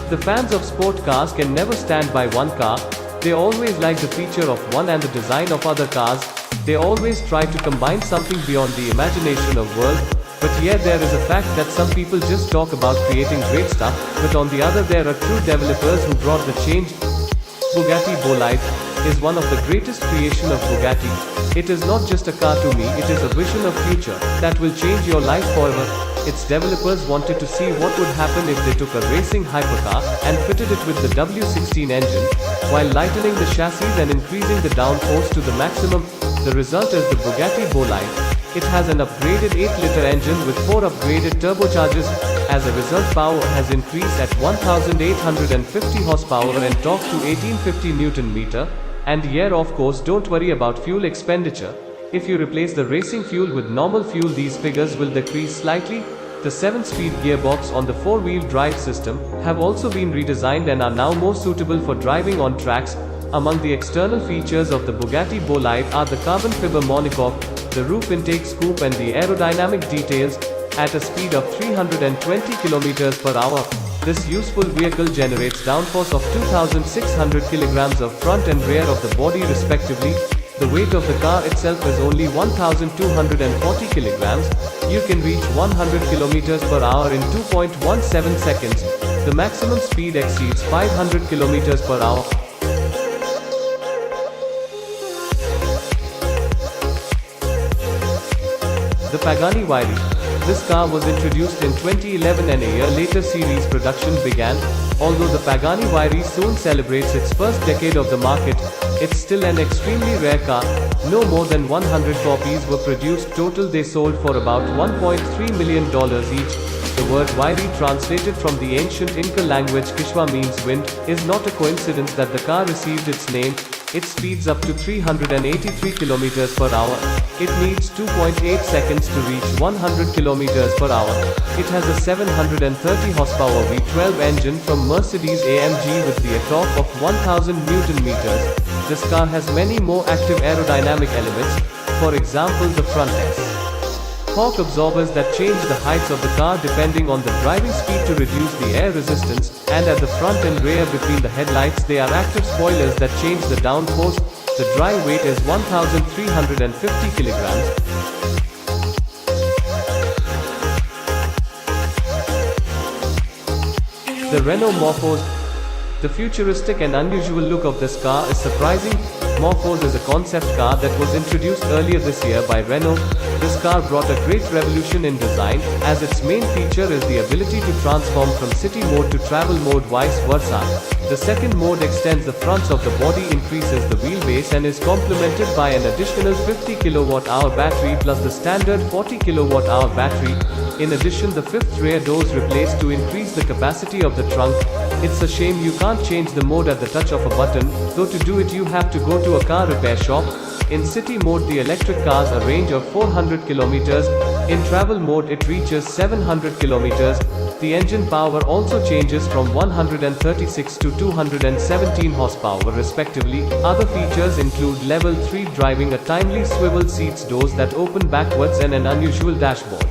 The fans of sport cars can never stand by one car. They always like the feature of one and the design of other cars. They always try to combine something beyond the imagination of world. But yet there is a fact that some people just talk about creating great stuff, but on the other there are true developers who brought the change. Bugatti Bolide is one of the greatest creation of Bugatti. It is not just a car to me, it is a vision of future that will change your life forever. Its developers wanted to see what would happen if they took a racing hypercar and fitted it with the W16 engine, while lightening the chassis and increasing the downforce to the maximum. The result is the Bugatti Bolide. It has an upgraded 8-liter engine with 4 upgraded turbochargers. As a result, power has increased at 1850 horsepower and torque to 1850 Newton meter. And here, of course, don't worry about fuel expenditure. If you replace the racing fuel with normal fuel, these figures will decrease slightly. The 7-speed gearbox on the 4-wheel drive system have also been redesigned and are now more suitable for driving on tracks. Among the external features of the Bugatti Bolide are the carbon fiber monocoque, the roof intake scoop and the aerodynamic details. At a speed of 320 km per hour, this useful vehicle generates downforce of 2,600 kg of front and rear of the body respectively. The weight of the car itself is only 1,240 kg. You can reach 100 km per hour in 2.17 seconds. The maximum speed exceeds 500 km per hour. The Pagani Huayra. This car was introduced in 2011 and a year later series production began. Although the Pagani Huayra soon celebrates its first decade of the market, it's still an extremely rare car. No more than 100 copies were produced total. They sold for about $1.3 million each. The word Huayra, translated from the ancient Inca language Quichua, means wind. Is not a coincidence that the car received its name. It speeds up to 383 km per hour. It needs 2.8 seconds to reach 100 km per hour. It has a 730 horsepower V12 engine from Mercedes-AMG with the torque of 1000 Newton meters. This car has many more active aerodynamic elements, for example the front S-Hawk absorbers that change the heights of the car depending on the driving speed to reduce the air resistance, and at the front and rear between the headlights they are active spoilers that change the downforce. The dry weight is 1,350 kilograms. The Renault Morphose. The futuristic and unusual look of this car is surprising. Morphose is a concept car that was introduced earlier this year by Renault. This car brought a great revolution in design, as its main feature is the ability to transform from city mode to travel mode vice versa. The second mode extends the fronts of the body, increases the wheelbase and is complemented by an additional 50 kWh battery plus the standard 40 kWh battery. In addition, the fifth rear door is replaced to increase the capacity of the trunk. It's a shame you can't change the mode at the touch of a button, though to do it you have to go to a car repair shop. In city mode the electric cars a range of 400 km. In travel mode it reaches 700 km. The engine power also changes from 136 to 217 horsepower respectively. Other features include level 3 driving, a timely swivel seats, doors that open backwards and an unusual dashboard.